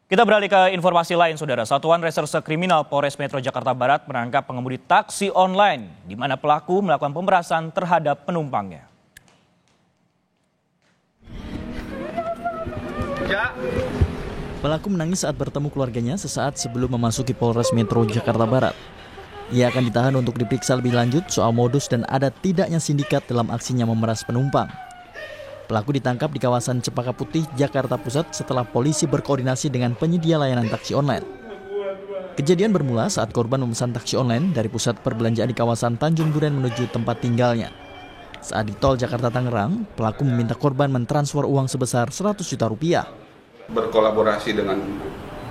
Kita beralih ke informasi lain, Saudara. Satuan Reserse Kriminal Polres Metro Jakarta Barat menangkap pengemudi taksi online di mana pelaku melakukan pemerasan terhadap penumpangnya. Pelaku menangis saat bertemu keluarganya sesaat sebelum memasuki Polres Metro Jakarta Barat. Ia akan ditahan untuk diperiksa lebih lanjut soal modus dan ada tidaknya sindikat dalam aksinya memeras penumpang. Pelaku ditangkap di kawasan Cempaka Putih, Jakarta Pusat setelah polisi berkoordinasi dengan penyedia layanan taksi online. Kejadian bermula saat korban memesan taksi online dari pusat perbelanjaan di kawasan Tanjung Duren menuju tempat tinggalnya. Saat di tol Jakarta Tangerang, pelaku meminta korban mentransfer uang sebesar 100 juta rupiah. Berkolaborasi dengan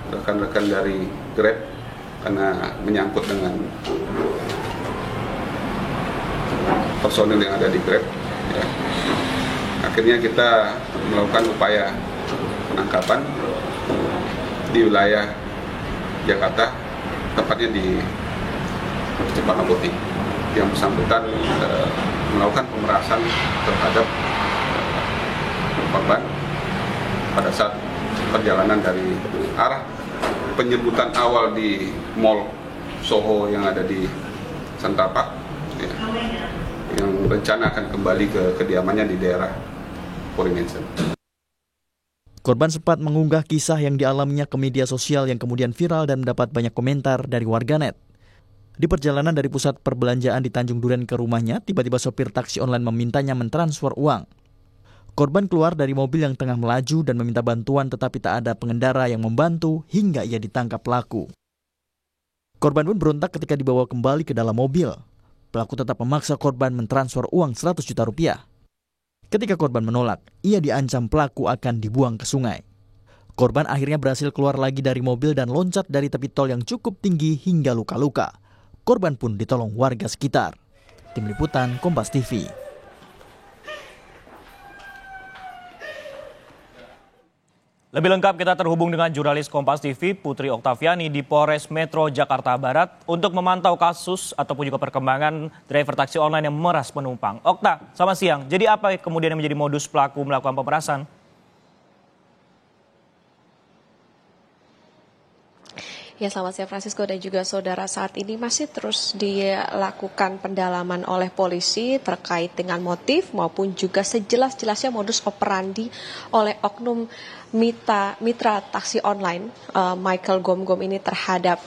rekan-rekan dari Grab karena menyangkut dengan personil yang ada di Grab. Ya. Akhirnya kita melakukan upaya penangkapan di wilayah Jakarta, tepatnya di Cempaka Putih. Yang bersangkutan melakukan pemerasan terhadap korban pada saat perjalanan dari arah penyebutan awal di Mall Soho yang ada di Santapak, ya, yang rencana akan kembali ke kediamannya di daerah Porinensen. Korban sempat mengunggah kisah yang dialaminya ke media sosial yang kemudian viral dan mendapat banyak komentar dari warganet. Di perjalanan dari pusat perbelanjaan di Tanjung Duren ke rumahnya, tiba-tiba sopir taksi online memintanya mentransfer uang. Korban keluar dari mobil yang tengah melaju dan meminta bantuan tetapi tak ada pengendara yang membantu hingga ia ditangkap pelaku. Korban pun berontak ketika dibawa kembali ke dalam mobil. Pelaku tetap memaksa korban mentransfer uang 100 juta rupiah. Ketika korban menolak, ia diancam pelaku akan dibuang ke sungai. Korban akhirnya berhasil keluar lagi dari mobil dan loncat dari tepi tol yang cukup tinggi hingga luka-luka. Korban pun ditolong warga sekitar. Tim Liputan Kompas TV. Lebih lengkap kita terhubung dengan jurnalis Kompas TV Putri Oktaviani di Polres Metro Jakarta Barat untuk memantau kasus ataupun juga perkembangan driver taksi online yang memeras penumpang. Okta, selamat siang. Jadi apa kemudian yang menjadi modus pelaku melakukan pemerasan? Ya, selamat siang Francisco dan juga saudara. Saat ini masih terus dilakukan pendalaman oleh polisi terkait dengan motif maupun juga sejelas-jelasnya modus operandi oleh oknum mitra taksi online Michael Gom-Gom ini terhadap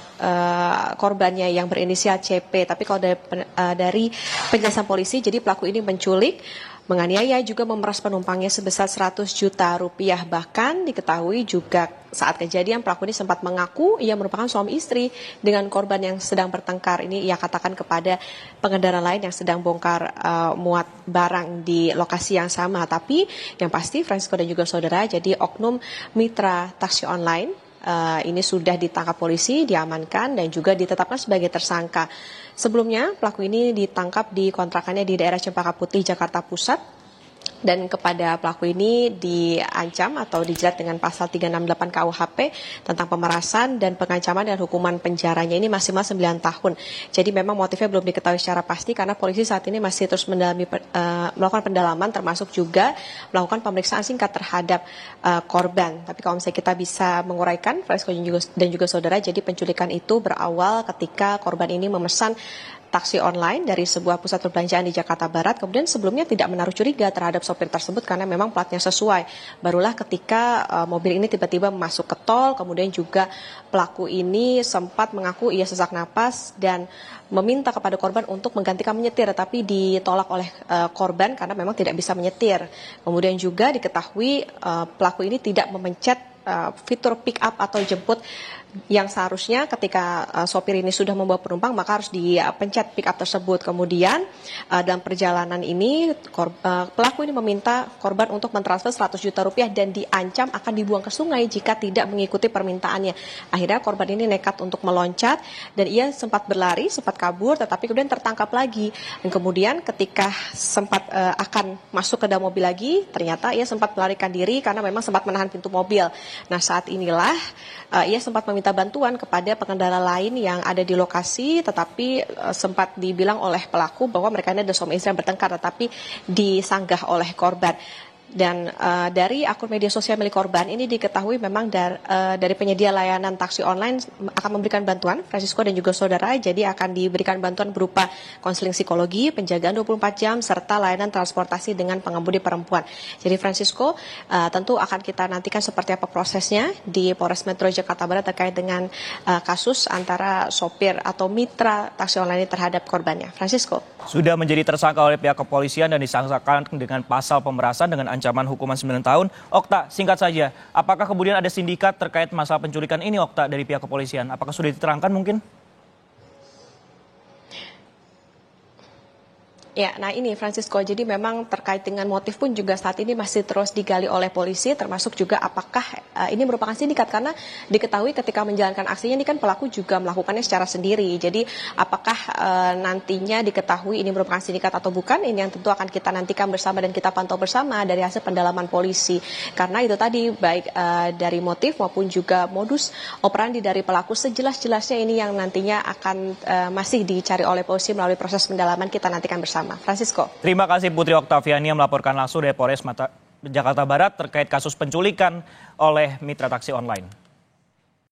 korbannya yang berinisial CP. Tapi kalau dari penjelasan polisi, jadi pelaku ini menculik, menganiaya juga memeras penumpangnya sebesar 100 juta rupiah. Bahkan diketahui juga saat kejadian pelaku ini sempat mengaku ia merupakan suami istri dengan korban yang sedang bertengkar. Ini ia katakan kepada pengendara lain yang sedang bongkar muat barang di lokasi yang sama. Tapi yang pasti Francisco dan juga saudara, jadi oknum mitra taksi online ini sudah ditangkap polisi, diamankan dan juga ditetapkan sebagai tersangka. Sebelumnya pelaku ini ditangkap di kontrakannya di daerah Cempaka Putih, Jakarta Pusat. Dan kepada pelaku ini diancam atau dijerat dengan pasal 368 KUHP tentang pemerasan dan pengancaman dan hukuman penjaranya ini maksimal 9 tahun. Jadi memang motifnya belum diketahui secara pasti karena polisi saat ini masih terus melakukan pendalaman termasuk juga melakukan pemeriksaan singkat terhadap korban. Tapi kalau misalnya kita bisa menguraikan, Francisco dan juga saudara, jadi penculikan itu berawal ketika korban ini memesan taksi online dari sebuah pusat perbelanjaan di Jakarta Barat, kemudian sebelumnya tidak menaruh curiga terhadap sopir tersebut karena memang platnya sesuai. Barulah ketika mobil ini tiba-tiba masuk ke tol, kemudian juga pelaku ini sempat mengaku ia sesak napas dan meminta kepada korban untuk menggantikan menyetir, tapi ditolak oleh korban karena memang tidak bisa menyetir. Kemudian juga diketahui pelaku ini tidak memencet fitur pick up atau jemput yang seharusnya ketika sopir ini sudah membawa penumpang maka harus dipencet pick up tersebut. Kemudian dalam perjalanan ini pelaku ini meminta korban untuk mentransfer 100 juta rupiah dan diancam akan dibuang ke sungai jika tidak mengikuti permintaannya. Akhirnya korban ini nekat untuk meloncat dan ia sempat berlari, sempat kabur tetapi kemudian tertangkap lagi. Dan kemudian ketika sempat akan masuk ke dalam mobil lagi, ternyata ia sempat melarikan diri karena memang sempat menahan pintu mobil. Nah, saat inilah ia sempat meminta bantuan kepada pengendara lain yang ada di lokasi, tetapi sempat dibilang oleh pelaku bahwa mereka ini adalah suami istri yang bertengkar, tetapi disanggah oleh korban. Dan dari akun media sosial milik korban ini diketahui memang dari penyedia layanan taksi online akan memberikan bantuan, Francisco dan juga saudara. Jadi akan diberikan bantuan berupa konseling psikologi, penjagaan 24 jam, serta layanan transportasi dengan pengemudi perempuan. Jadi Francisco, tentu akan kita nantikan seperti apa prosesnya di Polres Metro Jakarta Barat terkait dengan kasus antara sopir atau mitra taksi online terhadap korbannya. Francisco. Sudah menjadi tersangka oleh pihak kepolisian dan disangkakan dengan pasal pemerasan dengan ancaman hukuman 9 tahun. Okta, singkat saja, apakah kemudian ada sindikat terkait masalah penculikan ini, Okta, dari pihak kepolisian? Apakah sudah diterangkan mungkin? Ya, nah ini Francisco, jadi memang terkait dengan motif pun juga saat ini masih terus digali oleh polisi, termasuk juga apakah ini merupakan sindikat, karena diketahui ketika menjalankan aksinya ini kan pelaku juga melakukannya secara sendiri. Jadi apakah nantinya diketahui ini merupakan sindikat atau bukan, ini yang tentu akan kita nantikan bersama dan kita pantau bersama dari hasil pendalaman polisi. Karena itu tadi baik dari motif maupun juga modus operandi dari pelaku sejelas-jelasnya ini yang nantinya akan masih dicari oleh polisi melalui proses pendalaman, kita nantikan bersama. Francisco. Terima kasih Putri Oktaviani yang melaporkan langsung dari Polres Jakarta Barat terkait kasus penculikan oleh mitra taksi online.